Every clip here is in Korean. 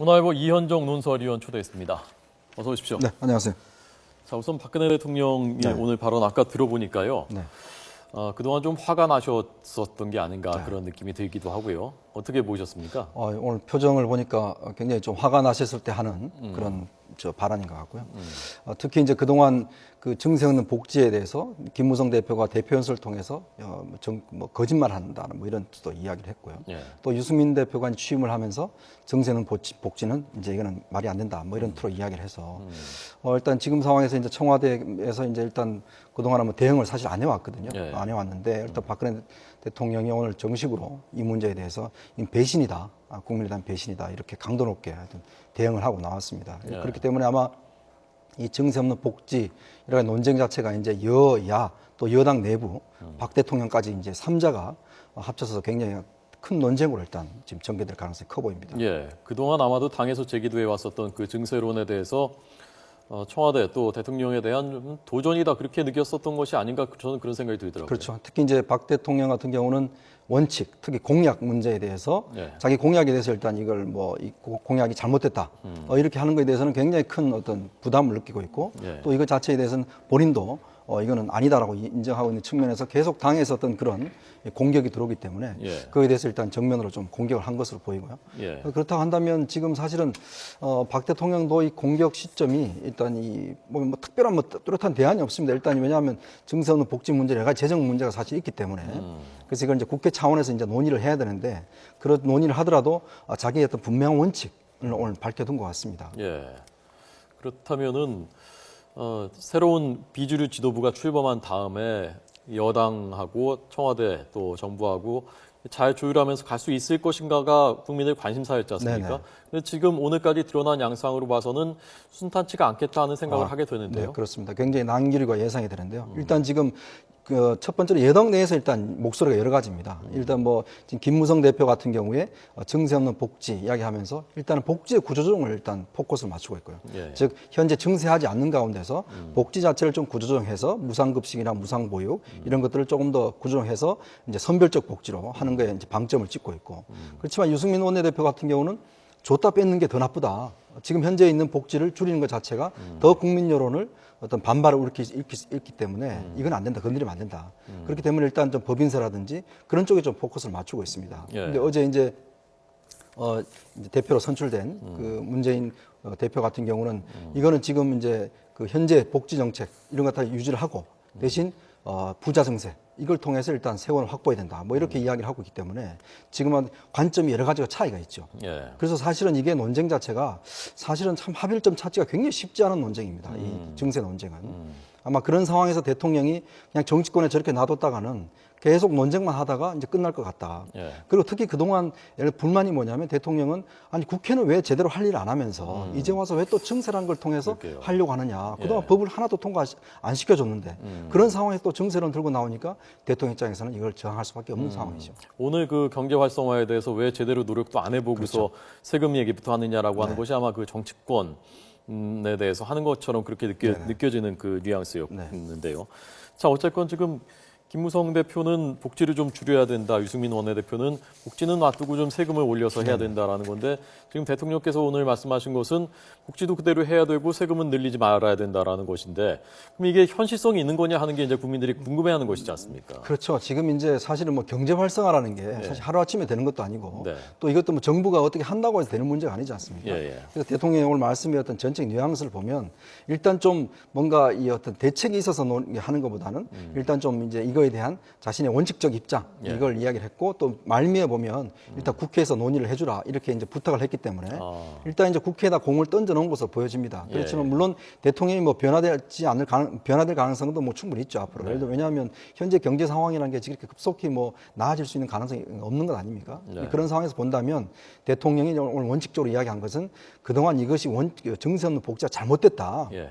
문화일보 이현정 논설위원 초대했습니다. 어서 오십시오. 네, 안녕하세요. 자, 우선 박근혜 대통령이 네. 오늘 발언 아까 들어보니까요. 네. 그동안 좀 화가 나셨었던 게 아닌가 그런 느낌이 들기도 하고요. 어떻게 보셨습니까? 오늘 표정을 보니까 굉장히 좀 화가 나셨을 때 하는 그런 발언인 것 같고요. 특히 이제 그동안 그 증세 없는 복지에 대해서 김무성 대표가 대표 연설을 통해서 거짓말한다 뭐 이런 또 이야기를 했고요. 예. 또 유승민 대표가 취임을 하면서 증세 없는 복지는 이제 이거는 말이 안 된다 뭐 이런 투로 이야기를 해서 일단 지금 상황에서 이제 청와대에서 이제 일단 그동안 뭐 대응을 사실 안 해왔거든요. 예. 안 해왔는데 일단 박근혜 대통령이 오늘 정식으로 이 문제에 대해서 배신이다, 국민에 대한 배신이다 이렇게 강도 높게 하여튼 대응을 하고 나왔습니다. 예. 그렇기 때문에 아마 이 증세 없는 복지 이런 논쟁 자체가 이제 여야 또 여당 내부 박 대통령까지 이제 3자가 합쳐서 굉장히 큰 논쟁으로 일단 지금 전개될 가능성이 커 보입니다. 예. 그동안 아마도 당에서 제기돼 왔었던 그 증세론에 대해서 청와대 또 대통령에 대한 도전이다 그렇게 느꼈었던 것이 아닌가 저는 그런 생각이 들더라고요. 그렇죠. 특히 이제 박 대통령 같은 경우는 원칙, 특히 공약 문제에 대해서 예. 자기 공약에 대해서 일단 이걸 이 공약이 잘못됐다 이렇게 하는 것에 대해서는 굉장히 큰 어떤 부담을 느끼고 있고 예. 또 이거 자체에 대해서는 본인도 이거는 아니다라고 인정하고 있는 측면에서 계속 당에서 어떤 그런 공격이 들어오기 때문에 예. 그에 대해서 일단 정면으로 좀 공격을 한 것으로 보이고요. 예. 그렇다고 한다면 지금 사실은 박 대통령도 이 공격 시점이 일단 특별한 뚜렷한 대안이 없습니다. 일단 왜냐하면 증세 없는 복지 문제, 여러 가지 재정 문제가 사실 있기 때문에 그래서 이걸 이제 국회 차원에서 이제 논의를 해야 되는데 그런 논의를 하더라도 자기의 어떤 분명한 원칙을 오늘 밝혀둔 것 같습니다. 예. 그렇다면은 새로운 비주류 지도부가 출범한 다음에 여당하고 청와대 또 정부하고 잘 조율하면서 갈 수 있을 것인가가 국민의 관심사였지 않습니까? 네네. 근데 지금 오늘까지 드러난 양상으로 봐서는 순탄치가 않겠다 하는 생각을 하게 되는데요. 네, 그렇습니다. 굉장히 난기류가 예상이 되는데요. 일단 지금 첫 번째로 여당 내에서 일단 목소리가 여러 가지입니다. 일단 지금 김무성 대표 같은 경우에 증세 없는 복지 이야기하면서 일단은 복지의 구조조정을 일단 포커스를 맞추고 있고요. 예. 즉 현재 증세하지 않는 가운데서 복지 자체를 좀 구조조정해서 무상급식이나 무상보육 이런 것들을 조금 더 구조조정해서 이제 선별적 복지로 하는 거에 이제 방점을 찍고 있고 그렇지만 유승민 원내대표 같은 경우는 줬다 뺏는 게 더 나쁘다. 지금 현재 있는 복지를 줄이는 것 자체가 더 국민 여론을 어떤 반발을 일으키기 때문에 이건 안 된다. 건드리면 안 된다. 그렇기 때문에 일단 좀 법인세라든지 그런 쪽에 좀 포커스를 맞추고 있습니다. 예. 근데 어제 이제 대표로 선출된 그 문재인 대표 같은 경우는 이거는 지금 이제 그 현재 복지 정책 이런 것 다 유지를 하고 대신 부자 증세 이걸 통해서 일단 세원을 확보해야 된다. 이렇게 이야기를 하고 있기 때문에 지금은 관점이 여러 가지가 차이가 있죠. 예. 그래서 사실은 이게 논쟁 자체가 사실은 참 합일점 찾기가 굉장히 쉽지 않은 논쟁입니다. 이 증세 논쟁은. 아마 그런 상황에서 대통령이 그냥 정치권에 저렇게 놔뒀다가는 계속 논쟁만 하다가 이제 끝날 것 같다. 예. 그리고 특히 그동안 불만이 뭐냐면 대통령은 아니 국회는 왜 제대로 할 일을 안 하면서 이제 와서 왜 또 증세라는 걸 통해서 그러게요. 하려고 하느냐. 그동안 예. 법을 하나도 통과 안 시켜줬는데 그런 상황에서 또 증세론 들고 나오니까 대통령 입장에서는 이걸 저항할 수밖에 없는 상황이죠. 오늘 그 경제 활성화에 대해서 왜 제대로 노력도 안 해보고서 그렇죠. 세금 얘기부터 하느냐라고 하는 네. 것이 아마 그 정치권에 대해서 하는 것처럼 그렇게 느껴지는 그 뉘앙스였는데요. 자, 어쨌건 지금 김무성 대표는 복지를 좀 줄여야 된다. 유승민 원내대표는 복지는 놔두고 좀 세금을 올려서 해야 된다라는 건데 지금 대통령께서 오늘 말씀하신 것은 복지도 그대로 해야 되고 세금은 늘리지 말아야 된다라는 것인데 그럼 이게 현실성이 있는 거냐 하는 게 이제 국민들이 궁금해하는 것이지 않습니까? 그렇죠. 지금 이제 사실은 경제 활성화라는 게 사실 하루아침에 되는 것도 아니고 네. 또 이것도 정부가 어떻게 한다고 해서 되는 문제가 아니지 않습니까? 예, 예. 그래서 대통령이 오늘 말씀이었던 전체 뉘앙스를 보면 일단 좀 뭔가 이 어떤 대책이 있어서 하는 것보다는 일단 좀 이제 이거에 대한 자신의 원칙적 입장 이걸 이야기를 했고 또 말미에 보면 일단 국회에서 논의를 해주라 이렇게 이제 부탁을 했기 때문에 일단 이제 국회에다 공을 던져 놓은 것으로 보여집니다. 그렇지만 물론 대통령이 변화될 가능성도 충분히 있죠 앞으로. 예를 들어 왜냐하면 현재 경제 상황이라는 게 이렇게 급속히 나아질 수 있는 가능성이 없는 것 아닙니까? 그런 상황에서 본다면 대통령이 오늘 원칙적으로 이야기한 것은 그동안 이것이 증세 없는 복지가 잘못됐다. 예.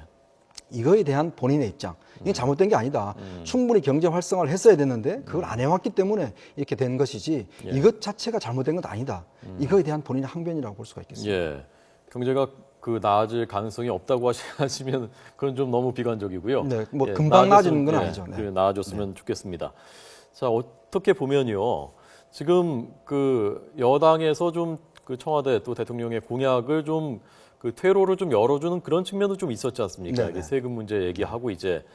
이거에 대한 본인의 입장. 이게 잘못된 게 아니다. 충분히 경제 활성화를 했어야 됐는데 그걸 안 해왔기 때문에 이렇게 된 것이지 이것 자체가 잘못된 건 아니다. 이거에 대한 본인의 항변이라고 볼 수가 있겠습니다. 예. 경제가 나아질 가능성이 없다고 하시면 그건 좀 너무 비관적이고요. 네, 금방 나아지는 건 아니죠. 네. 나아졌으면 좋겠습니다. 자, 어떻게 보면요. 지금 그 여당에서 좀 그 청와대 또 대통령의 공약을 좀 그 퇴로를 좀 열어주는 그런 측면도 좀 있었지 않습니까? 네네. 이게 세금 문제 얘기하고 이제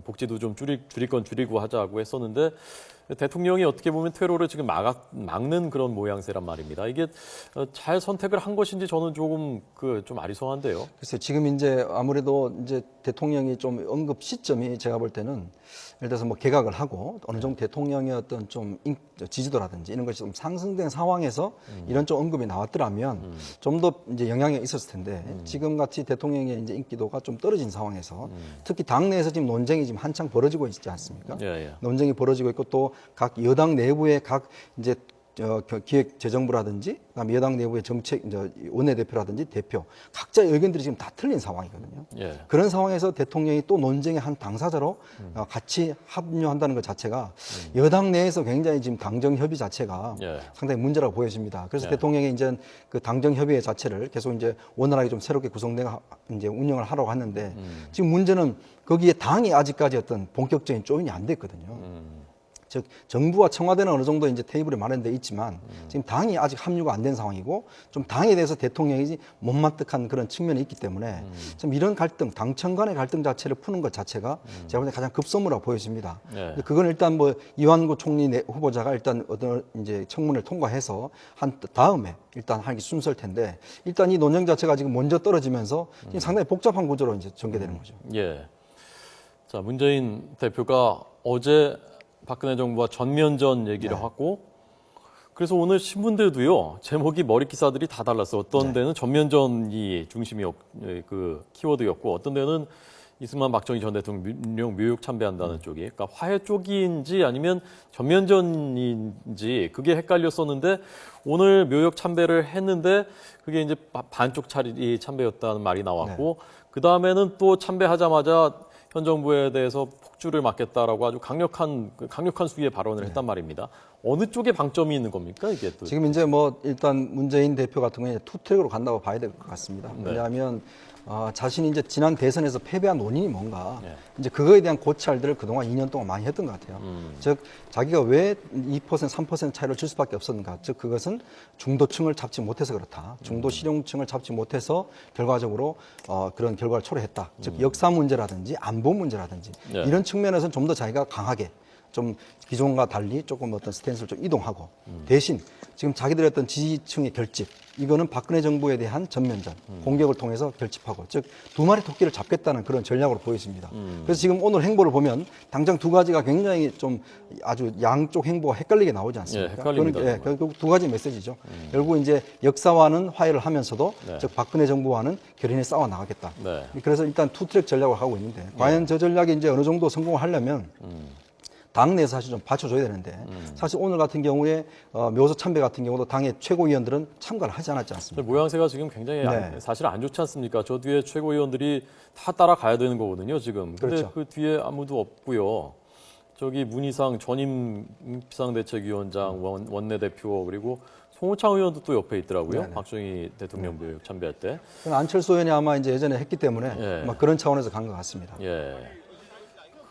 복지도 좀 줄일 건 줄이고 하자고 했었는데 대통령이 어떻게 보면 퇴로를 지금 막는 그런 모양새란 말입니다. 이게 잘 선택을 한 것인지 저는 조금 좀 아리송한데요. 글쎄 지금 이제 아무래도 이제 대통령이 좀 언급 시점이 제가 볼 때는 예를 들어서 뭐 개각을 하고 어느 정도 대통령의 어떤 좀 지지도라든지 이런 것이 좀 상승된 상황에서 이런 좀 언급이 나왔더라면 좀 더 이제 영향이 있었을 텐데 지금 같이 대통령의 이제 인기도가 좀 떨어진 상황에서 특히 당내에서 지금 논쟁이 지금 한창 벌어지고 있지 않습니까? 예, 예. 논쟁이 벌어지고 있고 또 각 여당 내부의 각 이제 기획재정부라든지 그다음에 여당 내부의 정책 이제 원내대표라든지 대표 각자의 의견들이 지금 다 틀린 상황이거든요. 예. 그런 상황에서 대통령이 또 논쟁의 한 당사자로 같이 합류한다는 것 자체가 여당 내에서 굉장히 지금 당정 협의 자체가 예. 상당히 문제라고 보여집니다. 그래서 예. 대통령이 이제 그 당정 협의 자체를 계속 이제 원활하게 좀 새롭게 구성된 이제 운영을 하라고 하는데 지금 문제는 거기에 당이 아직까지 어떤 본격적인 조인이 안 됐거든요. 즉 정부와 청와대는 어느 정도 이제 테이블에 마련돼 있지만 지금 당이 아직 합류가 안 된 상황이고 좀 당에 대해서 대통령이 못마뜩한 그런 측면이 있기 때문에 좀 이런 갈등, 당청 간의 갈등 자체를 푸는 것 자체가 제가 볼 때 가장 급선무라고 보여집니다. 네. 그건 일단 뭐 이완구 총리 후보자가 일단 어떤 이제 청문회를 통과해서 한 다음에 일단 하기 순서일 텐데 일단 이 논쟁 자체가 지금 먼저 떨어지면서 지금 상당히 복잡한 구조로 이제 전개되는 거죠. 예. 자, 문재인 대표가 어제 박근혜 정부와 전면전 얘기를 하고 그래서 오늘 신문들도요 제목이 머리 기사들이 다 달랐어. 어떤 데는 전면전이 중심이 그 키워드였고 어떤 데는 이승만 박정희 전 대통령 묘욕 참배한다는 쪽이 그러니까 화해 쪽인지 아니면 전면전인지 그게 헷갈렸었는데 오늘 묘욕 참배를 했는데 그게 이제 반쪽 차리 참배였다는 말이 나왔고 그 다음에는 또 참배하자마자 현 정부에 대해서 폭주를 맞겠다라고 아주 강력한 수위의 발언을 했단 말입니다. 어느 쪽에 방점이 있는 겁니까 이게 또? 지금 이제 뭐 일단 문재인 대표 같은 경우에 투트랙으로 간다고 봐야 될 것 같습니다. 왜냐하면 자신이 이제 지난 대선에서 패배한 원인이 뭔가 이제 그거에 대한 고찰들을 그동안 2년 동안 많이 했던 것 같아요. 즉 자기가 왜 2%, 3% 차이를 줄 수밖에 없었는가. 즉 그것은 중도층을 잡지 못해서 그렇다. 중도 실용층을 잡지 못해서 결과적으로 그런 결과를 초래했다. 즉 역사 문제라든지 안보 문제라든지 이런 측면에서는 좀 더 자기가 강하게 좀 기존과 달리 조금 어떤 스탠스를 좀 이동하고 대신 지금 자기들의 어떤 지지층의 결집 이거는 박근혜 정부에 대한 전면전 공격을 통해서 결집하고 즉 두 마리 토끼를 잡겠다는 그런 전략으로 보여집니다. 그래서 지금 오늘 행보를 보면 당장 두 가지가 굉장히 좀 아주 양쪽 행보가 헷갈리게 나오지 않습니까? 헷갈립니다. 결국 두 가지 메시지죠. 결국 이제 역사와는 화해를 하면서도 즉 박근혜 정부와는 결연히 싸워 나가겠다. 그래서 일단 투트랙 전략을 하고 있는데 과연 저 전략이 이제 어느 정도 성공을 하려면 당내에서 사실 좀 받쳐줘야 되는데 사실 오늘 같은 경우에 묘소 참배 같은 경우도 당의 최고위원들은 참가를 하지 않았지 않습니까? 모양새가 지금 굉장히 사실 안 좋지 않습니까? 저 뒤에 최고위원들이 다 따라가야 되는 거거든요, 지금. 근데 그렇죠. 그 뒤에 아무도 없고요. 저기 문희상 전임 비상대책위원장 원내대표 그리고 송호창 의원도 또 옆에 있더라고요. 박정희 대통령 묘역 참배할 때. 안철수 의원이 아마 이제 예전에 했기 때문에 아마 그런 차원에서 간 것 같습니다. 예.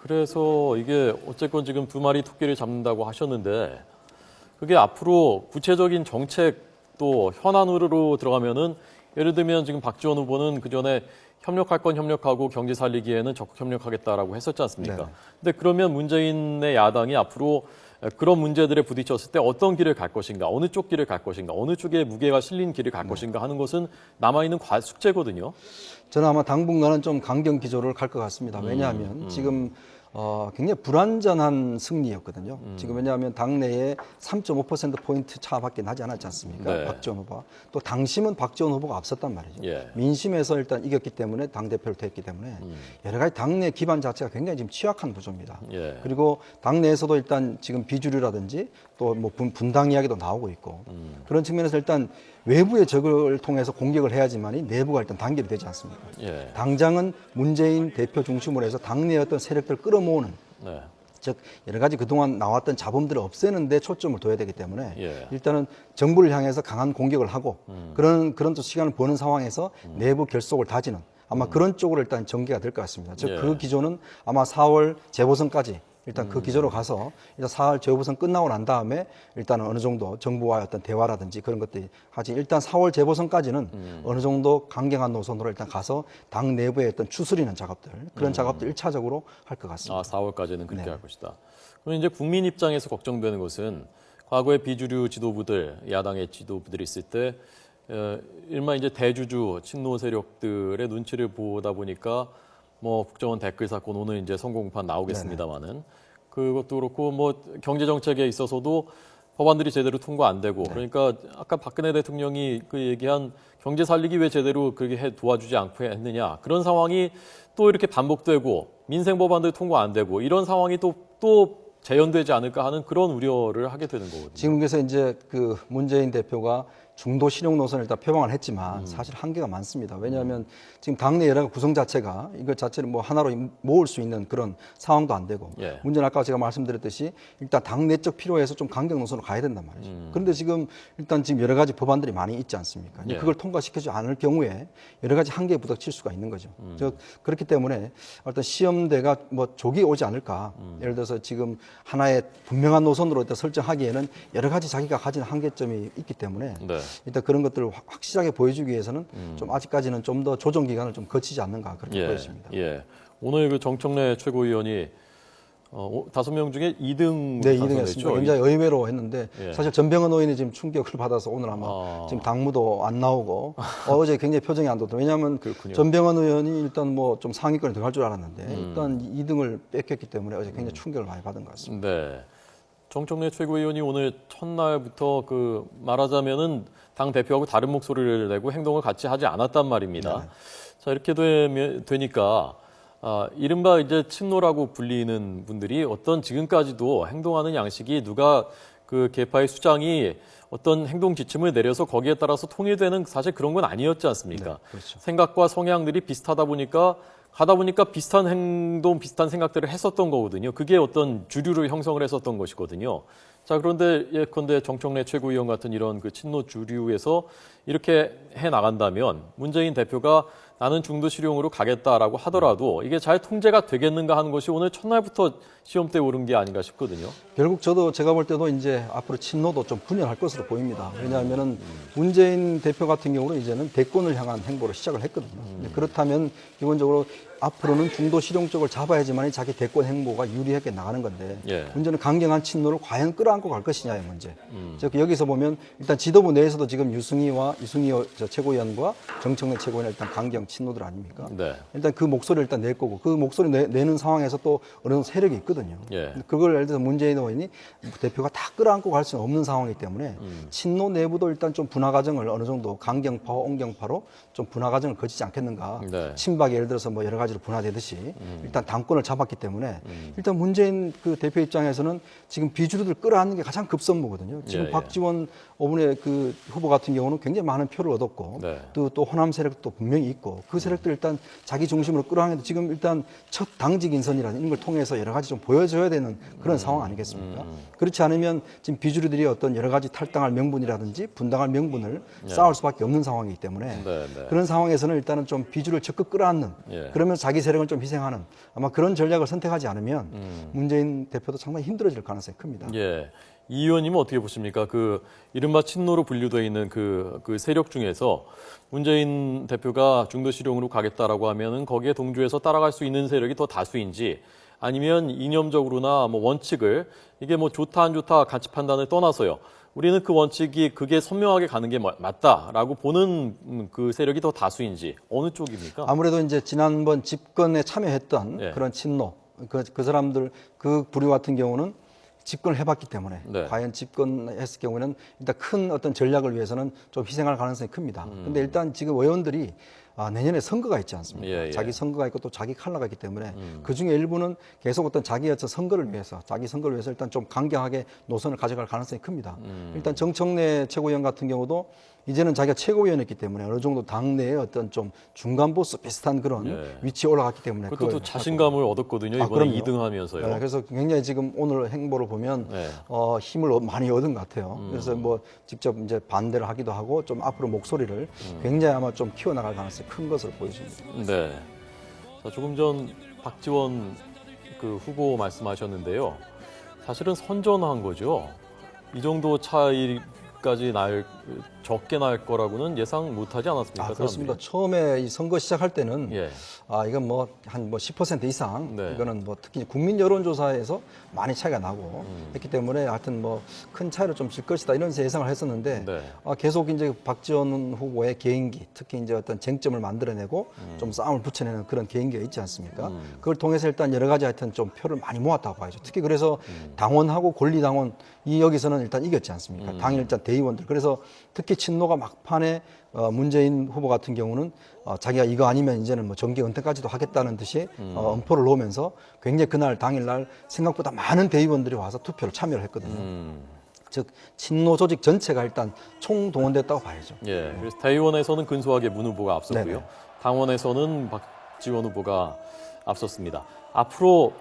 그래서 이게 어쨌건 지금 두 마리 토끼를 잡는다고 하셨는데 그게 앞으로 구체적인 정책 또 현안으로 들어가면은 예를 들면 지금 박지원 후보는 그 전에 협력할 건 협력하고 경제 살리기에는 적극 협력하겠다라고 했었지 않습니까? 근데 그러면 문재인의 야당이 앞으로 그런 문제들에 부딪혔을 때 어떤 길을 갈 것인가, 어느 쪽 길을 갈 것인가, 어느 쪽에 무게가 실린 길을 갈 것인가 하는 것은 남아있는 숙제거든요. 저는 아마 당분간은 좀 강경 기조를 갈 것 같습니다. 왜냐하면 지금 굉장히 불완전한 승리였거든요. 지금 왜냐하면 당내에 3.5%포인트 차밖에 나지 않았지 않습니까? 박지원 후보가. 또 당심은 박지원 후보가 앞섰단 말이죠. 민심에서 일단 이겼기 때문에 당대표를 됐기 때문에 여러 가지 당내 기반 자체가 굉장히 지금 취약한 구조입니다. 그리고 당내에서도 일단 지금 비주류라든지 또 뭐 분당 이야기도 나오고 있고 그런 측면에서 일단 외부의 적을 통해서 공격을 해야지만이 내부가 일단 단결이 되지 않습니까? 당장은 문재인 대표 중심으로 해서 당내 어떤 세력들을 끌어모으는 즉 여러 가지 그동안 나왔던 잡음들을 없애는 데 초점을 둬야 되기 때문에 일단은 정부를 향해서 강한 공격을 하고 그런 또 시간을 버는 상황에서 내부 결속을 다지는 아마 그런 쪽으로 일단 전개가 될 것 같습니다. 즉 그 기조는 아마 4월 재보선까지 일단 그 기조로 가서 일단 4월 재보선 끝나고 난 다음에 일단은 어느 정도 정부와의 어떤 대화라든지 그런 것들이 하지 일단 4월 재보선까지는 어느 정도 강경한 노선으로 일단 가서 당 내부의 어떤 추스리는 작업들 그런 작업들 1차적으로 할 것 같습니다. 아, 4월까지는 그렇게 할 것이다. 그럼 이제 국민 입장에서 걱정되는 것은 과거에 비주류 지도부들, 야당의 지도부들이 있을 때 일마 이제 대주주 친노 세력들의 눈치를 보다 보니까 뭐 국정원 댓글 사건 오늘 이제 선거공판 나오겠습니다만은 그것도 그렇고 뭐 경제 정책에 있어서도 법안들이 제대로 통과 안 되고 그러니까 아까 박근혜 대통령이 그 얘기한 경제 살리기 왜 제대로 그렇게 도와주지 않고 했느냐 그런 상황이 또 이렇게 반복되고 민생 법안들 통과 안 되고 이런 상황이 또 재현되지 않을까 하는 그런 우려를 하게 되는 거거든요. 지금 그래서 이제 그 문재인 대표가 중도 실용 노선을 일단 표방을 했지만 사실 한계가 많습니다. 왜냐하면 지금 당내 여러 구성 자체가 이것 자체를 뭐 하나로 모을 수 있는 그런 상황도 안 되고 예. 문제는 아까 제가 말씀드렸듯이 일단 당내적 필요해서 좀 강경 노선으로 가야 된단 말이죠. 그런데 지금 일단 지금 여러 가지 법안들이 많이 있지 않습니까? 예. 그걸 통과시키지 않을 경우에 여러 가지 한계에 부닥칠 수가 있는 거죠. 그렇기 때문에 어떤 시험대가 뭐 조기 오지 않을까. 예를 들어서 지금 하나의 분명한 노선으로 일단 설정하기에는 여러 가지 자기가 가진 한계점이 있기 때문에 네. 일단 그런 것들을 확실하게 보여주기 위해서는 좀 아직까지는 좀 더 조정 기간을 좀 거치지 않는가 그렇게 보여집니다. 예. 오늘 그 정청래 최고위원이 5명 중에 2등 네, 2등 했습니다. 굉장히 의외로 했는데 예. 사실 전병헌 의원이 지금 충격을 받아서 오늘 아마 지금 당무도 안 나오고 어제 굉장히 표정이 안 좋더라고요. 왜냐하면 그렇군요. 전병헌 의원이 일단 뭐 좀 상위권에 들어갈 줄 알았는데 일단 2등을 뺏겼기 때문에 어제 굉장히 충격을 많이 받은 것 같습니다. 네. 정청래 최고위원이 오늘 첫날부터 그 말하자면은 당 대표하고 다른 목소리를 내고 행동을 같이 하지 않았단 말입니다. 네. 자, 이렇게 되니까 이른바 이제 친노라고 불리는 분들이 어떤 지금까지도 행동하는 양식이 누가 그 계파의 수장이 어떤 행동 지침을 내려서 거기에 따라서 통일되는 사실 그런 건 아니었지 않습니까? 네, 그렇죠. 생각과 성향들이 비슷하다 보니까 가다 보니까 비슷한 행동, 비슷한 생각들을 했었던 거거든요. 그게 어떤 주류를 형성을 했었던 것이거든요. 자, 그런데 예컨대 정청래 최고위원 같은 이런 그 친노 주류에서 이렇게 해 나간다면 문재인 대표가 나는 중도 실용으로 가겠다라고 하더라도 이게 잘 통제가 되겠는가 하는 것이 오늘 첫날부터 시험대에 오른 게 아닌가 싶거든요. 결국 제가 볼 때도 이제 앞으로 친노도 좀 분열할 것으로 보입니다. 왜냐하면은 문재인 대표 같은 경우는 이제는 대권을 향한 행보를 시작을 했거든요. 그렇다면 기본적으로 앞으로는 중도 실용 쪽을 잡아야지만 자기 대권 행보가 유리하게 나가는 건데 예. 문제는 강경한 친노를 과연 끌어안고 갈 것이냐의 문제. 즉 여기서 보면 일단 지도부 내에서도 지금 유승희 최고위원과 정청래 최고위원 일단 강경 친노들 아닙니까? 네. 일단 그 목소리를 일단 낼 거고 그 목소리 내는 상황에서 또 어느 정도 세력이 있거든요. 예. 그걸 예를 들어서 문재인 의원이 대표가 다 끌어안고 갈 수는 없는 상황이기 때문에 친노 내부도 일단 좀 분화 과정을 어느 정도 강경파와 온경파로 좀 분화 과정을 거치지 않겠는가. 네. 친박이 예를 들어서 뭐 여러 가지로 분화되듯이 일단 당권을 잡았기 때문에 일단 문재인 그 대표 입장에서는 지금 비주류들 끌어안는 게 가장 급선무거든요. 지금 예. 박지원 5분의 그 후보 같은 경우는 굉장히 많은 표를 얻었고 네. 또 호남 세력도 분명히 있고 그 세력들 일단 자기 중심으로 끌어안는데 지금 일단 첫 당직 인선이라는 걸 통해서 여러 가지 좀 보여줘야 되는 그런 상황 아니겠습니까? 그렇지 않으면 지금 비주류들이 어떤 여러 가지 탈당할 명분이라든지 분당할 명분을 쌓을 수밖에 없는 상황이기 때문에 네, 네. 그런 상황에서는 일단은 좀 비주류를 적극 끌어안는 예. 그러면서 자기 세력을 좀 희생하는 아마 그런 전략을 선택하지 않으면 문재인 대표도 상당히 힘들어질 가능성이 큽니다. 예. 이 의원님은 어떻게 보십니까? 그 이른바 친노로 분류되어 있는 그 세력 중에서 문재인 대표가 중도 실용으로 가겠다라고 하면은 거기에 동조해서 따라갈 수 있는 세력이 더 다수인지 아니면 이념적으로나 뭐 원칙을 이게 뭐 좋다 안 좋다 가치 판단을 떠나서요. 우리는 그 원칙이 그게 선명하게 가는 게 맞다라고 보는 그 세력이 더 다수인지 어느 쪽입니까? 아무래도 이제 지난번 집권에 참여했던 예. 그런 친노 그 사람들 그 부류 같은 경우는 집권을 해봤기 때문에 네. 과연 집권했을 경우에는 일단 큰 어떤 전략을 위해서는 좀 희생할 가능성이 큽니다. 근데 일단 지금 의원들이 내년에 선거가 있지 않습니까? 예, 예. 자기 선거가 있고 또 자기 칼라가 있기 때문에 그 중에 일부는 계속 어떤 자기 어떤 선거를 위해서 자기 선거를 위해서 일단 좀 강경하게 노선을 가져갈 가능성이 큽니다. 일단 정청래 최고위원 같은 경우도 이제는 자기가 최고위원이었기 때문에 어느 정도 당내에 어떤 좀 중간 보스 비슷한 그런 예. 위치에 올라갔기 때문에 그것도 또 자신감을 얻었거든요. 이번에 그럼요. 2등 하면서요. 네, 그래서 굉장히 지금 오늘 행보를 보면 네. 힘을 많이 얻은 것 같아요. 그래서 뭐 직접 이제 반대를 하기도 하고 좀 앞으로 목소리를 굉장히 아마 좀 키워나갈 가능성이 큰 것으로 보여집니다. 네. 자, 조금 전 박지원 그 후보 말씀하셨는데요. 사실은 선전한 거죠. 이 정도 차이까지 적게 날 거라고는 예상 못하지 않았습니까? 그렇습니다. 처음에 이 선거 시작할 때는 예. 이건 뭐 한 10% 이상 네. 이거는 뭐 특히 국민 여론조사에서 많이 차이가 나고 했기 때문에 하여튼 뭐 큰 차이로 좀 질 것이다 이런 예상을 했었는데 네. 계속 이제 박지원 후보의 개인기 특히 이제 어떤 쟁점을 만들어내고 좀 싸움을 붙여내는 그런 개인기가 있지 않습니까? 그걸 통해서 일단 여러 가지 하여튼 좀 표를 많이 모았다고 봐야죠. 특히 그래서 당원하고 권리당원 이 여기서는 일단 이겼지 않습니까? 당일 일단 대의원들. 그래서 특히 친노가 막판에 문재인 후보 같은 경우는 자기가 이거 아니면 이제는 뭐 정계 은퇴까지도 하겠다는 듯이 엄포를 놓으면서 굉장히 그날 당일날 생각보다 많은 대의원들이 와서 투표를 참여를 했거든요. 즉 친노 조직 전체가 일단 총동원됐다고 봐야죠. 예. 그래서 대의원에서는 근소하게 문 후보가 앞섰고요. 네네. 당원에서는 박지원 후보가 앞섰습니다. 앞으로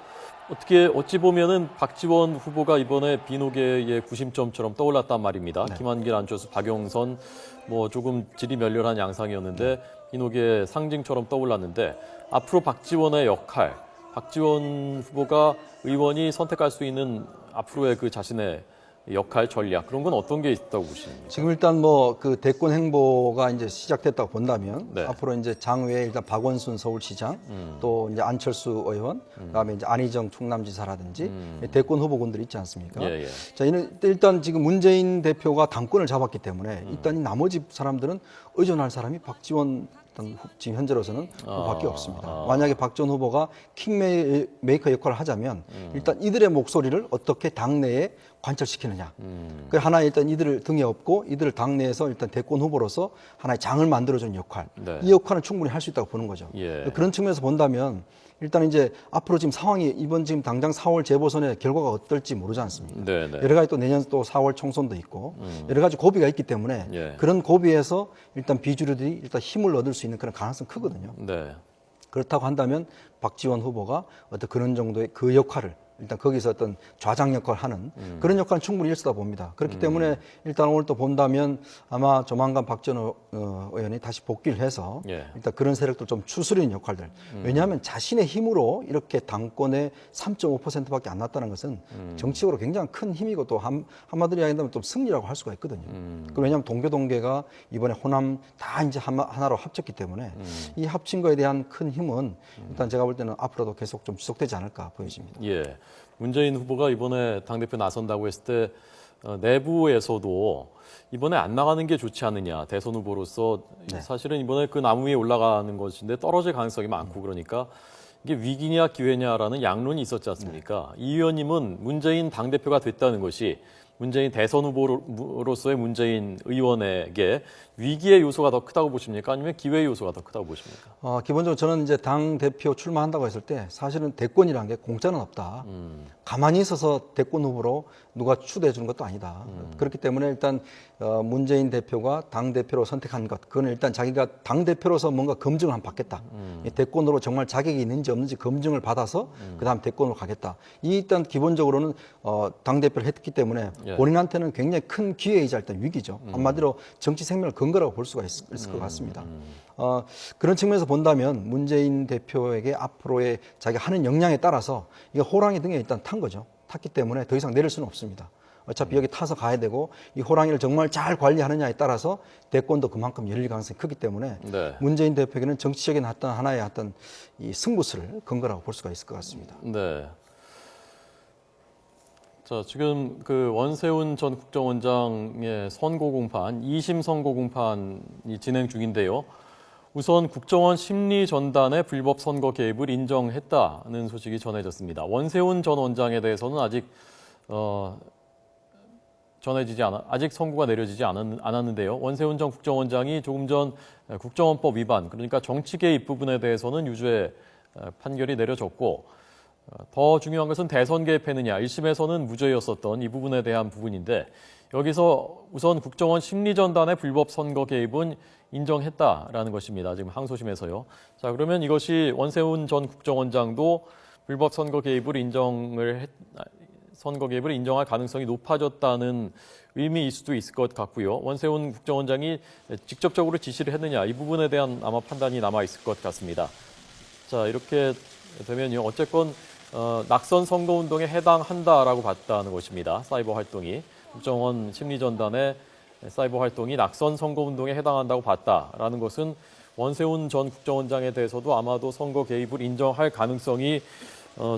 어찌 보면은 박지원 후보가 이번에 비노계의 구심점처럼 떠올랐단 말입니다. 김한길, 안철수, 박영선 뭐 조금 질이 멸렬한 양상이었는데 비노계의 상징처럼 떠올랐는데 앞으로 박지원의 역할, 박지원 후보가 의원이 선택할 수 있는 앞으로의 그 자신의 역할, 전략 그런 건 어떤 게 있다고 보십니까? 지금 일단 뭐 그 대권 행보가 이제 시작됐다고 본다면 네. 앞으로 이제 장외에 일단 박원순 서울시장 또 이제 안철수 의원 그다음에 이제 안희정 충남지사라든지 대권 후보군들이 있지 않습니까? 예, 예. 자, 일단 지금 문재인 대표가 당권을 잡았기 때문에 일단 이 나머지 사람들은 의존할 사람이 박지원 지금 현재로서는 밖에 없습니다. 만약에 박지원 후보가 킹메이커 역할을 하자면 일단 이들의 목소리를 어떻게 당내에 관철시키느냐. 그 하나의 일단 이들을 등에 업고 이들을 당내에서 일단 대권 후보로서 하나의 장을 만들어주는 역할. 네. 이 역할은 충분히 할 수 있다고 보는 거죠. 예. 그런 측면에서 본다면 일단 이제 앞으로 지금 상황이 이번 지금 당장 4월 재보선의 결과가 어떨지 모르지 않습니까? 네, 네. 여러 가지 또 내년 또 4월 총선도 있고 여러 가지 고비가 있기 때문에 예. 그런 고비에서 일단 비주류들이 일단 힘을 얻을 수 있는 그런 가능성이 크거든요. 네. 그렇다고 한다면 박지원 후보가 어떤 그런 정도의 그 역할을 일단 거기서 어떤 좌장 역할을 하는 그런 역할은 충분히 있었다 봅니다. 그렇기 때문에 일단 오늘 또 본다면 아마 조만간 박지원 의원이 다시 복귀를 해서 예. 일단 그런 세력들 좀 추스리는 역할들. 왜냐하면 자신의 힘으로 이렇게 당권의 3.5%밖에 안 났다는 것은 정치적으로 굉장히 큰 힘이고 또 한마디로 이야기한다면 또 승리라고 할 수가 있거든요. 왜냐하면 동교동계가 이번에 호남 다 이제 하나로 합쳤기 때문에 이 합친 거에 대한 큰 힘은 일단 제가 볼 때는 앞으로도 계속 좀 지속되지 않을까 보여집니다. 예. 문재인 후보가 이번에 당대표 나선다고 했을 때 내부에서도 이번에 안 나가는 게 좋지 않느냐. 대선 후보로서 사실은 이번에 그 나무 위에 올라가는 것인데 떨어질 가능성이 많고 그러니까 이게 위기냐 기회냐라는 양론이 있었지 않습니까? 이 의원님은 문재인 당대표가 됐다는 것이 문재인 대선 후보로서의 문재인 의원에게 위기의 요소가 더 크다고 보십니까? 아니면 기회의 요소가 더 크다고 보십니까? 기본적으로 저는 이제 당 대표 출마한다고 했을 때 사실은 대권이라는 게 공짜는 없다. 가만히 있어서 대권 후보로 누가 추대해 주는 것도 아니다. 그렇기 때문에 일단 문재인 대표가 당 대표로 선택한 것, 그건 일단 자기가 당 대표로서 뭔가 검증을 한번 받겠다. 이 대권으로 정말 자격이 있는지 없는지 검증을 받아서 그다음 대권으로 가겠다. 이 일단 기본적으로는 당 대표를 했기 때문에 예. 본인한테는 굉장히 큰 기회이자 일단 위기죠. 한마디로 정치 생명을 건 거라고 볼 수가 있을 것 같습니다. 그런 측면에서 본다면 문재인 대표에게 앞으로의 자기가 하는 역량에 따라서 이게 호랑이 등에 일단 탄 거죠. 탔기 때문에 더 이상 내릴 수는 없습니다. 어차피 여기 타서 가야 되고 이 호랑이를 정말 잘 관리하느냐에 따라서 대권도 그만큼 열릴 가능성이 크기 때문에 네. 문재인 대표에게는 정치적인 어떤 하나의 어떤 이 승부수를 건 거라고 볼 수가 있을 것 같습니다. 네. 자, 지금 그 원세훈 전 국정원장의 선고 공판, 2심 선고 공판이 진행 중인데요. 우선 국정원 심리전단의 불법 선거 개입을 인정했다는 소식이 전해졌습니다. 원세훈 전 원장에 대해서는 아직 아직 선고가 내려지지 않았는데요. 원세훈 전 국정원장이 조금 전 국정원법 위반, 그러니까 정치 개입 부분에 대해서는 유죄 판결이 내려졌고 더 중요한 것은 대선 개입했느냐, 1심에서는 무죄였었던 이 부분에 대한 부분인데 여기서 우선 국정원 심리전단의 불법 선거 개입은 인정했다라는 것입니다. 지금 항소심에서요. 자, 그러면 이것이 원세훈 전 국정원장도 불법 선거 개입을 인정할 가능성이 높아졌다는 의미일 수도 있을 것 같고요. 원세훈 국정원장이 직접적으로 지시를 했느냐, 이 부분에 대한 아마 판단이 남아 있을 것 같습니다. 자, 이렇게 되면요. 어쨌건 낙선 선거운동에 해당한다라고 봤다는 것입니다. 사이버 활동이. 국정원 심리전단의 사이버 활동이 낙선 선거운동에 해당한다고 봤다라는 것은 원세훈 전 국정원장에 대해서도 아마도 선거 개입을 인정할 가능성이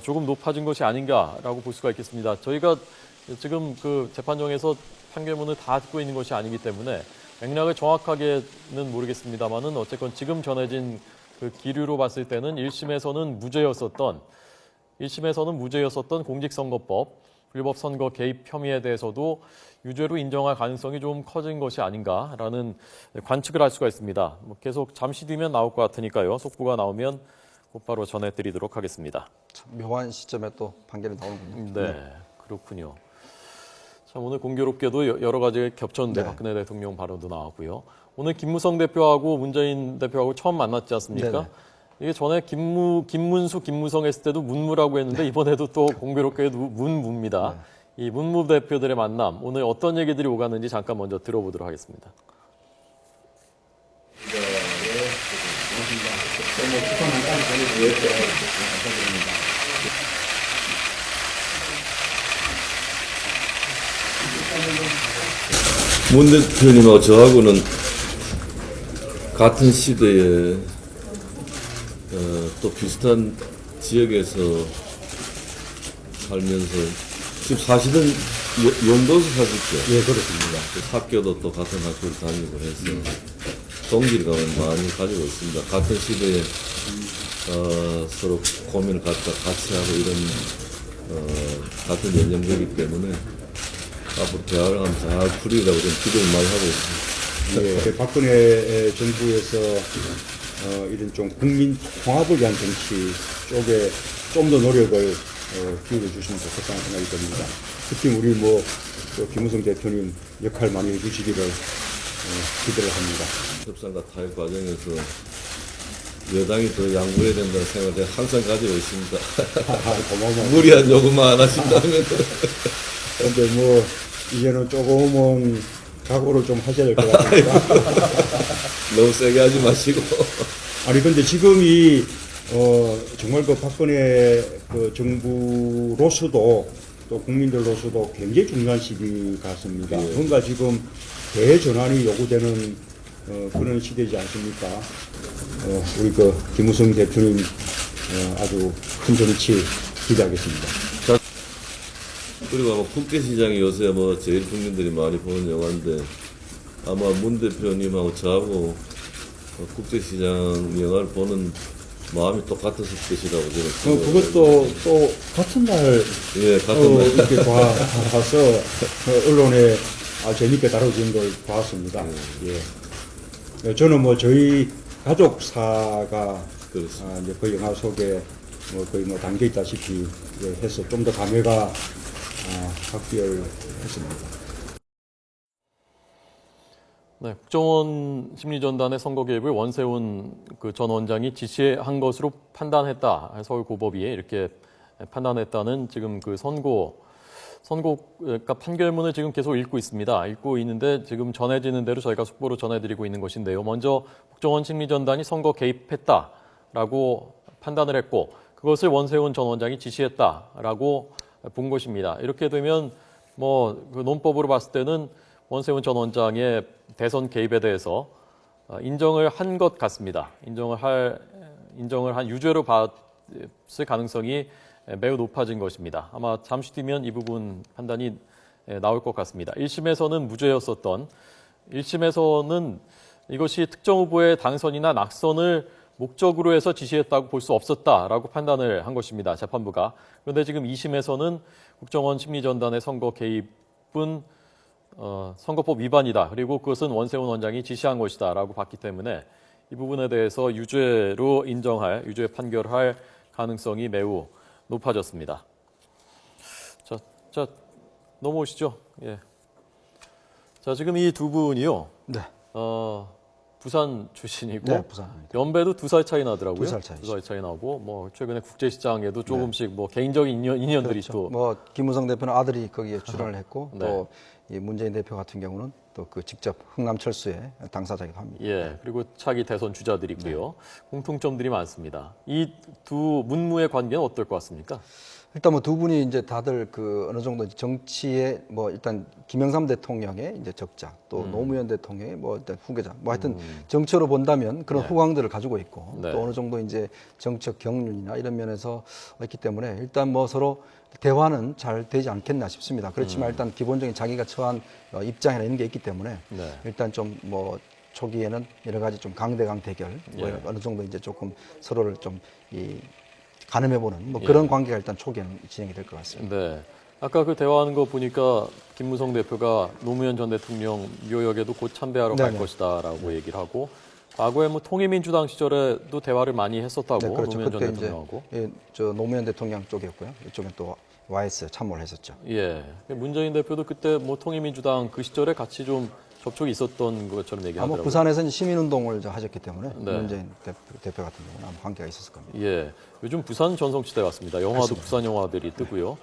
조금 높아진 것이 아닌가라고 볼 수가 있겠습니다. 저희가 지금 그 재판정에서 판결문을 다 듣고 있는 것이 아니기 때문에 맥락을 정확하게는 모르겠습니다만은 어쨌건 지금 전해진 그 기류로 봤을 때는 1심에서는 무죄였었던 공직선거법 불법 선거 개입 혐의에 대해서도 유죄로 인정할 가능성이 좀 커진 것이 아닌가라는 관측을 할 수가 있습니다. 계속 잠시 뒤면 나올 것 같으니까요. 속보가 나오면 곧바로 전해드리도록 하겠습니다. 참 묘한 시점에 또 판결이 나오는군요. 네, 그렇군요. 참 오늘 공교롭게도 여러 가지 겹쳤는데 네. 박근혜 대통령 발언도 나왔고요. 오늘 김무성 대표하고 문재인 대표하고 처음 만났지 않습니까? 네네. 이게 전에 김문수, 김무성 했을 때도 문무라고 했는데 이번에도 또 공교롭게도 문무입니다. 이 문무 대표들의 만남, 오늘 어떤 얘기들이 오가는지 잠깐 먼저 들어보도록 하겠습니다. 문 대표님하고 저하고는 같은 시대에 또 비슷한 지역에서 살면서 지금 사실은 연도에서 사셨죠? 예, 그렇습니다. 학교도 또 같은 학교를 다니고 해서 동질감을 많이 가지고 있습니다. 같은 시대에 서로 고민을 같이 하고 이런 같은 연령대이기 때문에 앞으로 대화를 하면 잘 풀리라고 좀 기대를 많이 하고 있습니다. 예, 박근혜 정부에서 이런 좀 국민 통합을 위한 정치 쪽에 좀 더 노력을 기울여 주시면 좋겠다는 생각이 듭니다. 특히 우리 또 김무성 대표님 역할 많이 해주시기를 기대를 합니다. 협상과 타협 과정에서 여당이 더 양보해야 된다는 생각을 제가 항상 가지고 있습니다. 고마워요. 무리한 요구만 안 하신다면. 그런데 이제는 조금은 각오를 좀 하셔야 될 것 같습니다. 너무 세게 하지 마시고. 아니 근데 지금이 정말 그 박근혜 그 정부로서도 또 국민들로서도 굉장히 중요한 시기 같습니다. 예. 뭔가 지금 대전환이 요구되는 그런 시대이지 않습니까? 우리 그 김무성 대표님 아주 큰 정치 기대하겠습니다. 그리고 아마 국제시장이 요새 제일 국민들이 많이 보는 영화인데 아마 문 대표님하고 저하고 국제시장 영화를 보는 마음이 똑같았을 것이라고 저는 생각을 그것도 또 같은 날 예, 같은 날. 이렇게 봐서 언론에 재밌게 다뤄진 걸 봤습니다. 예. 저는 저희 가족사가 그렇습니다. 이제 그 영화 속에 거의 담겨 있다시피 해서 좀 더 감회가 각별했습니다. 네, 국정원 심리전단의 선거 개입을 원세훈 그 전 원장이 지시한 것으로 판단했다. 서울고법이 이렇게 판단했다는 지금 그 그러니까 판결문을 지금 계속 읽고 있습니다. 읽고 있는데 지금 전해지는 대로 저희가 속보로 전해드리고 있는 것인데요. 먼저 국정원 심리전단이 선거 개입했다라고 판단을 했고 그것을 원세훈 전 원장이 지시했다라고 본 것입니다. 이렇게 되면 그 논법으로 봤을 때는 원세훈 전 원장의 대선 개입에 대해서 인정을 한 것 같습니다. 인정을 한 유죄로 봤을 가능성이 매우 높아진 것입니다. 아마 잠시 뒤면 이 부분 판단이 나올 것 같습니다. 1심에서는 이것이 특정 후보의 당선이나 낙선을 목적으로 해서 지시했다고 볼 수 없었다라고 판단을 한 것입니다. 재판부가. 그런데 지금 2심에서는 국정원 심리전단의 선거 개입은 선거법 위반이다. 그리고 그것은 원세훈 원장이 지시한 것이다라고 봤기 때문에 이 부분에 대해서 유죄 판결할 가능성이 매우 높아졌습니다. 자 넘어오시죠. 예. 자 지금 이 두 분이요. 네. 부산 출신이고 네, 부산입니다. 연배도 2살 차이 나더라고요. 2살 차이죠. 2살 차이 나고 최근에 국제시장에도 조금씩 개인적인 인연들이 그렇죠. 또 김무성 대표는 아들이 거기에 출연을 했고 네. 또 이 문재인 대표 같은 경우는 또 그 직접 흥남철수의 당사자이기도 합니다. 예, 그리고 차기 대선 주자들이고요. 공통점들이 많습니다. 이 두 문무의 관계는 어떨 것 같습니까? 일단 뭐 두 분이 이제 다들 그 어느 정도 정치에 뭐 일단 김영삼 대통령의 이제 적자, 또 노무현 대통령의 뭐 일단 후계자, 뭐 하여튼 정치로 본다면 그런 후광들을 가지고 있고 네. 또 어느 정도 이제 정치적 경륜이나 이런 면에서 있기 때문에 일단 뭐 서로 대화는 잘 되지 않겠나 싶습니다. 그렇지만 일단 기본적인 자기가 처한 입장이나 이런 게 있기 때문에 네. 일단 좀 뭐 초기에는 여러 가지 좀 강대강 대결, 뭐 예. 어느 정도 이제 조금 서로를 좀 가늠해보는 뭐 그런 관계가 일단 초기에는 진행이 될 것 같습니다. 네. 아까 그 대화하는 거 보니까 김무성 대표가 노무현 전 대통령 묘역에도 곧 참배하러 갈 네네. 것이다라고 얘기를 하고 과거에 뭐 통일민주당 시절에도 대화를 많이 했었다고 네, 그렇죠. 노무현 전 그때 이제 대통령하고. 저 노무현 대통령 쪽이었고요. 이쪽엔 또 와이스 참모를 했었죠. 예. 문재인 대표도 그때 뭐 통일민주당 그 시절에 같이 좀 접촉이 있었던 것처럼 아마 얘기하더라고요. 부산에서 이제 시민운동을 하셨기 때문에 네. 문재인 대표 같은 경우는 아마 관계가 있었을 겁니다. 예. 요즘 부산 전성시대 같습니다. 영화도 부산 영화들이 뜨고요.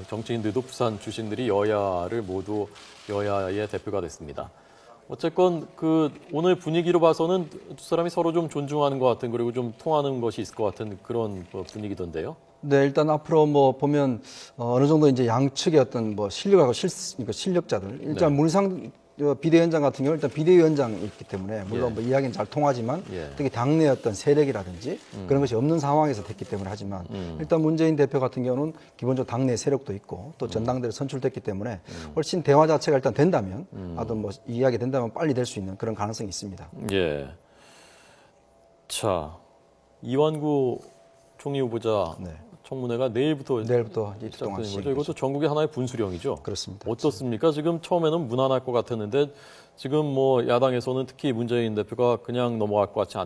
정치인들도 부산 출신들이 여야를 모두 여야의 대표가 됐습니다. 어쨌건 그 오늘 분위기로 봐서는 두 사람이 서로 좀 존중하는 것 같은 그리고 좀 통하는 것이 있을 것 같은 그런 분위기던데요. 네, 일단 앞으로 뭐 보면 어느 정도 이제 양측의 어떤 뭐 실력하고 그러니까 실력자들 일단 문희상 비대위원장 같은 경우 일단 비대위원장이 있기 때문에 물론 예. 뭐 이야기는 잘 통하지만 예. 특히 당내 어떤 세력이라든지 그런 것이 없는 상황에서 됐기 때문에 하지만 일단 문재인 대표 같은 경우는 기본적으로 당내 세력도 있고 또 전당대로 선출됐기 때문에 훨씬 대화 자체가 일단 된다면 아도 뭐 이야기 된다면 빨리 될 수 있는 그런 가능성이 있습니다. 예. 자, 이완구 총리 후보자 네. 청문회가 내일부터 내일부터 이틀 시작되는 동안 거죠. 시행이 이것도 전국의 하나의 분수령이죠. 그렇습니다. 어떻습니까? 지금 처음에는 무난할 것 같았는데 지금 뭐 야당에서는 특히 문재인 대표가 그냥 넘어갈 것 같지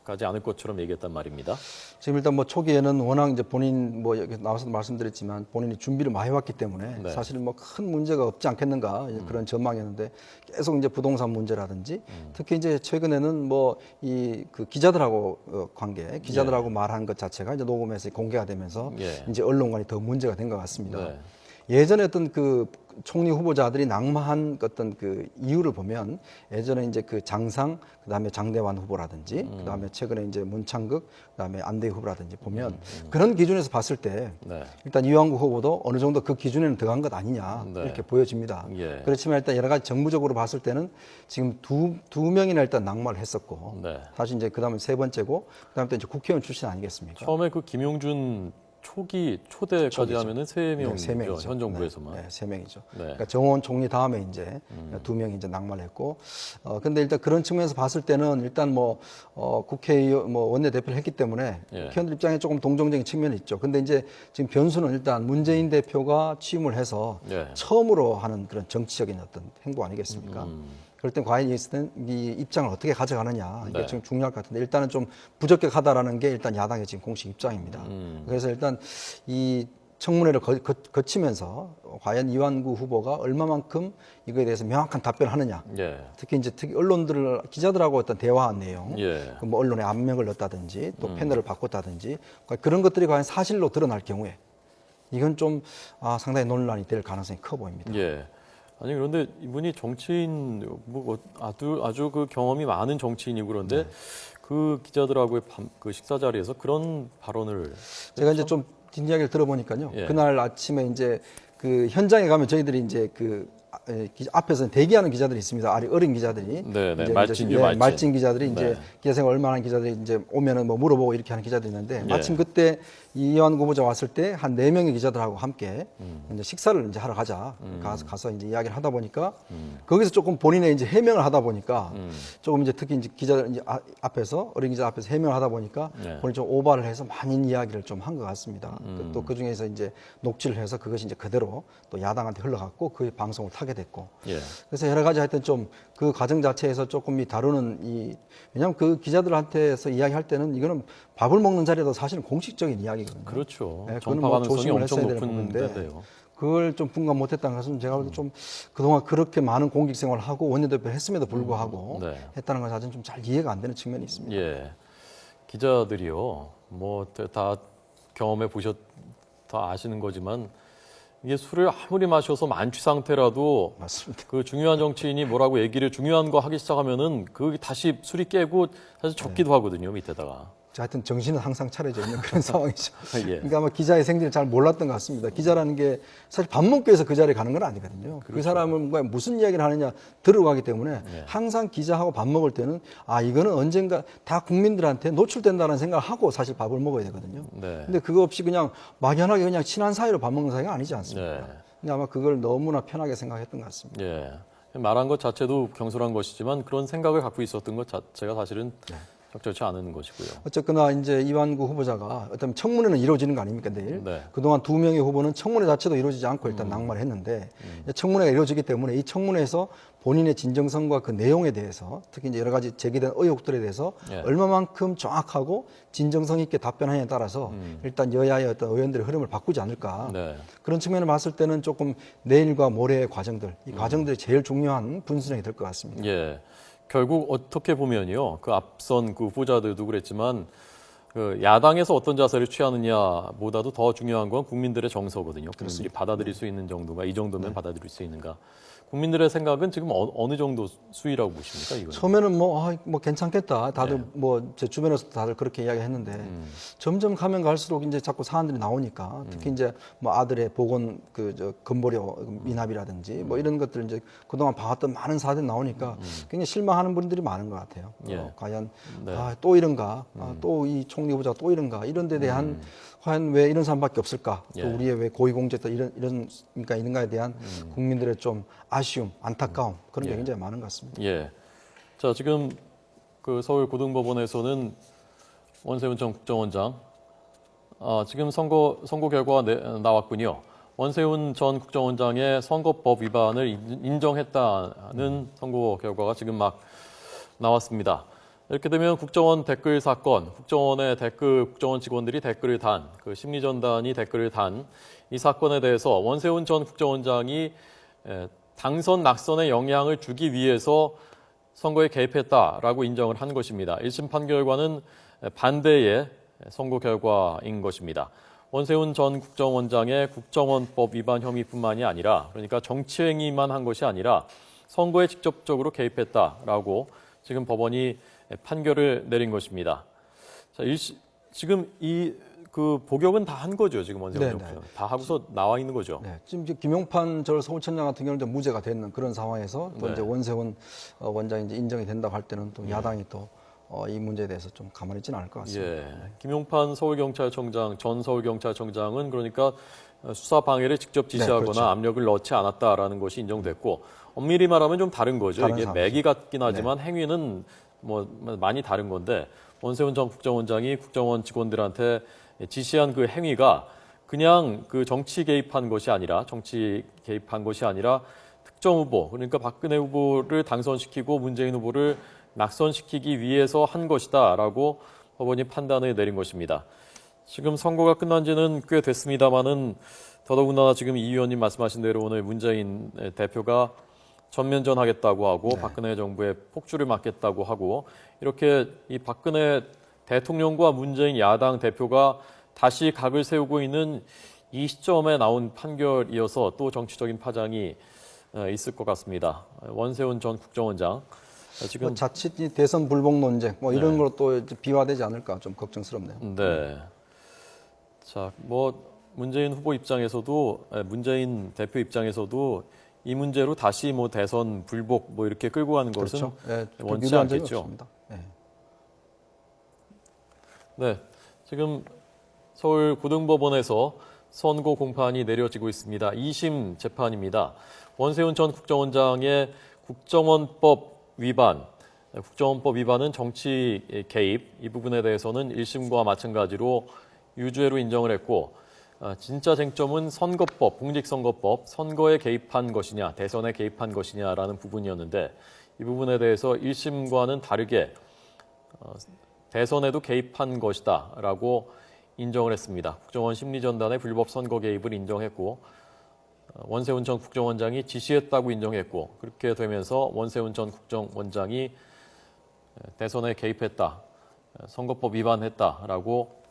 가지 않을 것처럼 얘기했단 말입니다. 지금 일단 뭐 초기에는 워낙 이제 본인 뭐 여기 나와서 말씀드렸지만 본인이 준비를 많이 해왔기 때문에 네. 사실 뭐 큰 문제가 없지 않겠는가 이제 그런 전망이었는데 계속 이제 부동산 문제라든지 특히 이제 최근에는 뭐 이 그 기자들하고 관계 기자들하고 말한 것 자체가 이제 녹음해서 공개가 되면서 예. 이제 언론관이 더 문제가 된 것 같습니다. 네. 예전에 어떤 그 총리 후보자들이 낙마한 어떤 그 이유를 보면 예전에 이제 그 장상 그다음에 장대환 후보라든지 그다음에 최근에 이제 문창극 그다음에 안대희 후보라든지 보면 그런 기준에서 봤을 때 네. 일단 이완구 후보도 어느 정도 그 기준에는 들어간 것 아니냐 네. 이렇게 보여집니다. 예. 그렇지만 일단 여러 가지 정무적으로 봤을 때는 지금 두 명이나 일단 낙마를 했었고 네. 사실 이제 그다음에 세 번째고 그다음에 또 이제 국회의원 출신 아니겠습니까? 처음에 그 김용준 초대까지 초기죠. 하면은 세 명이죠. 세 명이죠. 현 정부에서만. 네, 세 명이죠. 네. 그러니까 정원 총리 다음에 이제 두 명이 이제 낙마를 했고, 근데 일단 그런 측면에서 봤을 때는 일단 뭐 국회의원 뭐 원내대표를 했기 때문에 예. 국회의원들 입장에 조금 동정적인 측면이 있죠. 근데 이제 지금 변수는 일단 문재인 대표가 취임을 해서 예. 처음으로 하는 그런 정치적인 어떤 행보 아니겠습니까? 그럴 땐 과연 이 입장을 어떻게 가져가느냐 이게 네. 좀 중요할 것 같은데 일단은 좀 부적격하다라는 게 일단 야당의 지금 공식 입장입니다. 그래서 일단 이 청문회를 거치면서 과연 이완구 후보가 얼마만큼 이거에 대해서 명확한 답변을 하느냐. 예. 특히 언론들을 기자들하고 어떤 대화한 내용, 예. 뭐 언론에 압력을 넣었다든지 또 패널을 바꿨다든지 그런 것들이 과연 사실로 드러날 경우에 이건 좀 상당히 논란이 될 가능성이 커 보입니다. 예. 아니 그런데 이분이 정치인 뭐 아주 그 경험이 많은 정치인이고 그런데 그 기자들하고의 그 식사 자리에서 그런 발언을 제가 이제 좀 뒷이야기를 들어보니까요. 예. 그날 아침에 이제 그 현장에 가면 저희들이 이제 앞에서 대기하는 기자들이 있습니다. 어린 기자들이. 네, 네. 이제 말진이요, 말진 말진. 기자들이 이제 네. 기자생활 얼마나 하는 기자들이 이제 오면은 뭐 물어보고 이렇게 하는 기자들이 있는데 예. 마침 그때 이완구 후보자 왔을 때 한 4명의 기자들하고 함께 이제 식사를 이제 하러 가자. 가서 이제 이야기를 하다 보니까 거기서 조금 본인의 이제 해명을 하다 보니까 조금 이제 특히 이제 기자들 이제 앞에서 어린 기자 앞에서 해명을 하다 보니까 네. 본인이 좀 오바를 해서 많은 이야기를 좀 한 것 같습니다. 또 그 중에서 이제 녹취를 해서 그것이 이제 그대로 또 야당한테 흘러갔고 그 방송을 타게 됐고 예. 그래서 여러 가지 하여튼 좀 그 과정 자체에서 조금 다루는 왜냐하면 그 기자들한테서 이야기할 때는 이거는 밥을 먹는 자리도 사실은 공식적인 이야기거든요. 그렇죠. 네, 전파 그거는 뭐 가능성이 조심을 엄청 했어야 되는 높은 부분인데 데인데요. 그걸 좀 분간 못했다는 것은 제가 볼 때 좀 그동안 그렇게 많은 공직 생활을 하고 원내대표를 했음에도 불구하고 네. 했다는 건 사실 좀 잘 이해가 안 되는 측면이 있습니다. 예. 기자들이요. 뭐 다 경험해 다 아시는 거지만 이게 술을 아무리 마셔서 만취 상태라도 맞습니다. 그 중요한 정치인이 뭐라고 얘기를 중요한 거 하기 시작하면은 그 다시 술이 깨고 사실 적기도 하거든요, 밑에다가. 자, 하여튼 정신은 항상 차려져 있는 그런 상황이죠. 예. 그러니까 아마 기자의 생리를 잘 몰랐던 것 같습니다. 기자라는 게 사실 밥 먹기 위해서 그 자리에 가는 건 아니거든요. 그 사람은 무슨 이야기를 하느냐 들어가기 때문에 항상 기자하고 밥 먹을 때는 아, 이거는 언젠가 다 국민들한테 노출된다는 생각을 하고 사실 밥을 먹어야 되거든요. 네. 근데 그거 없이 그냥 막연하게 그냥 친한 사이로 밥 먹는 사이가 아니지 않습니까? 네. 근데 아마 그걸 너무나 편하게 생각했던 것 같습니다. 예. 말한 것 자체도 경솔한 것이지만 그런 생각을 갖고 있었던 것 자체가 사실은 적절치 않은 것이고요. 어쨌거나 이제 이완구 후보자가 어떤 청문회는 이루어지는 거 아닙니까 내일? 네. 그동안 두 명의 후보는 청문회 자체도 이루어지지 않고 일단 낙마를 했는데 청문회가 이루어지기 때문에 이 청문회에서 본인의 진정성과 그 내용에 대해서 특히 이제 여러 가지 제기된 의혹들에 대해서 예. 얼마만큼 정확하고 진정성 있게 답변하느냐에 따라서 일단 여야의 어떤 의원들의 흐름을 바꾸지 않을까. 네. 그런 측면을 봤을 때는 조금 내일과 모레의 과정들, 이 과정들이 제일 중요한 분수령이 될 것 같습니다. 예. 결국 어떻게 보면요, 그 앞선 그 후보자들도 그랬지만 그 야당에서 어떤 자세를 취하느냐보다도 더 중요한 건 국민들의 정서거든요. 국민들이 받아들일 수 있는 정도가 이 정도면 받아들일 수 있는가. 국민들의 생각은 지금 어느 정도 수위라고 보십니까? 이거는? 처음에는 뭐 괜찮겠다. 다들 뭐 제 주변에서 다들 그렇게 이야기했는데 점점 가면 갈수록 이제 자꾸 사안들이 나오니까 특히 이제 뭐 아들의 보건 건보료 미납이라든지 뭐 이런 것들 이제 그동안 봐왔던 많은 사안들이 나오니까 굉장히 실망하는 분들이 많은 것 같아요. 예. 과연 네. 또 이런가? 또 이 총리 후보자가 또 이런가? 이런 데 대한 과연 왜 이런 사람밖에 없을까? 또 예. 우리의 왜 고위공직자 이런 그러니까 있는가에 대한 국민들의 좀 아쉬움, 안타까움 그런 게 굉장히 많은 것 같습니다. 예. 자, 지금 그 서울 고등법원에서는 원세훈 전 국정원장, 지금 선거 결과가 나왔군요. 원세훈 전 국정원장의 선거법 위반을 인정했다는 선거 결과가 지금 막 나왔습니다. 이렇게 되면 국정원 댓글 사건, 국정원 직원들이 댓글을 단, 그 심리전단이 댓글을 단 이 사건에 대해서 원세훈 전 국정원장이 당선 낙선에 영향을 주기 위해서 선거에 개입했다라고 인정을 한 것입니다. 1심 판결과는 반대의 선거 결과인 것입니다. 원세훈 전 국정원장의 국정원법 위반 혐의뿐만이 아니라 그러니까 정치행위만 한 것이 아니라 선거에 직접적으로 개입했다라고 지금 법원이 판결을 내린 것입니다. 자, 지금 그 복역은 다 한 거죠, 지금 원세훈 전 국정원장. 다 하고서 나와 있는 거죠. 네, 지금 이제 김용판 전 서울청장 같은 경우는 무죄가 되는 그런 상황에서 또 네. 이제 원세훈 원장이 이제 인정이 된다고 할 때는 또 야당이 또 이 문제에 대해서 좀 가만히 있지는 않을 것 같습니다. 예. 김용판 전 서울경찰청장은 그러니까 수사 방해를 직접 지시하거나 그렇죠. 압력을 넣지 않았다라는 것이 인정됐고 엄밀히 말하면 좀 다른 거죠. 다른 이게 상황이죠. 매기 같긴 하지만 행위는 뭐 많이 다른 건데 원세훈 전 국정원장이 국정원 직원들한테 지시한 그 행위가 그냥 그 정치 개입한 것이 아니라 특정 후보 그러니까 박근혜 후보를 당선시키고 문재인 후보를 낙선시키기 위해서 한 것이다라고 법원이 판단을 내린 것입니다. 지금 선거가 끝난 지는 꽤 됐습니다만은 더더군다나 지금 이 의원님 말씀하신 대로 오늘 문재인 대표가 전면전하겠다고 하고 박근혜 정부의 폭주를 막겠다고 하고 이렇게 이 박근혜 대통령과 문재인 야당 대표가 다시 각을 세우고 있는 이 시점에 나온 판결이어서 또 정치적인 파장이 있을 것 같습니다. 원세훈 전 국정원장 지금 뭐 자칫 이 대선 불복 논쟁 뭐 이런 걸로 또 이제 비화되지 않을까 좀 걱정스럽네요. 네. 자, 뭐 문재인 후보 입장에서도 문재인 대표 입장에서도 이 문제로 다시 뭐 대선 불복 뭐 이렇게 끌고 가는 것은 그렇죠. 예, 원치 유리한 점이 않겠죠. 없습니다. 예. 네. 지금 서울 고등법원에서 선고 공판이 내려지고 있습니다. 2심 재판입니다. 원세훈 전 국정원장의 국정원법 위반은 정치 개입, 이 부분에 대해서는 1심과 마찬가지로 유죄로 인정을 했고 진짜 쟁점은 선거법, 공직선거법, 선거에 개입한 것이냐, 대선에 개입한 것이냐라는 부분이었는데 이 부분에 대해서 1심과는 다르게 대선에도 개입한 것이다라고 인정을 했습니다. 국정원 심리전단의 불법 선거 개입을 인정했고 원세훈 전 국정원장이 지시했다고 인정했고 그렇게 되면서 원세훈 전 국정원장이 대선에 개입했다, 선거법 위반했다라고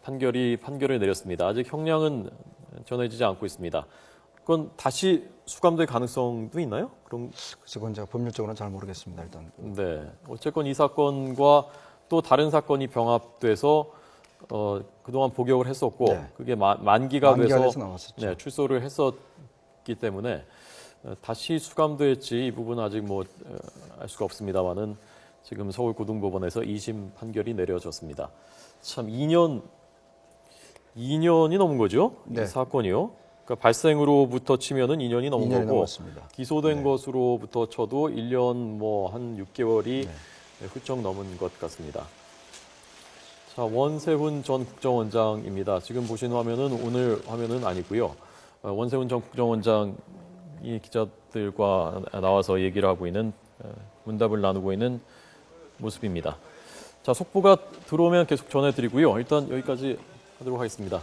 판결을 내렸습니다. 아직 형량은 전해지지 않고 있습니다. 그건 다시 수감될 가능성도 있나요? 그럼 그래서 그건 제가 법률적으로는 잘 모르겠습니다. 일단 네. 어쨌건 이 사건과 또 다른 사건이 병합돼서 그동안 복역을 했었고 네. 그게 만기가 만기가 돼서 돼서 나왔었죠. 네, 출소를 했었기 때문에 다시 수감될지 이 부분은 아직 알 수가 없습니다만은 지금 서울고등법원에서 2심 판결이 내려졌습니다. 참 2년이 넘은 거죠? 네. 이 사건이요. 그러니까 발생으로부터 치면은 2년이 넘은 2년이 거고 넘었습니다. 기소된 것으로부터 쳐도 1년 한 6개월이 훌쩍 넘은 것 같습니다. 자, 원세훈 전 국정원장입니다. 지금 보신 화면은 오늘 화면은 아니고요. 원세훈 전 국정원장이 기자들과 나와서 얘기를 하고 있는 문답을 나누고 있는 모습입니다. 자, 속보가 들어오면 계속 전해드리고요. 일단 여기까지 하도록 하겠습니다.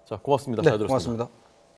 자, 고맙습니다. 네, 잘 들었습니다. 고맙습니다.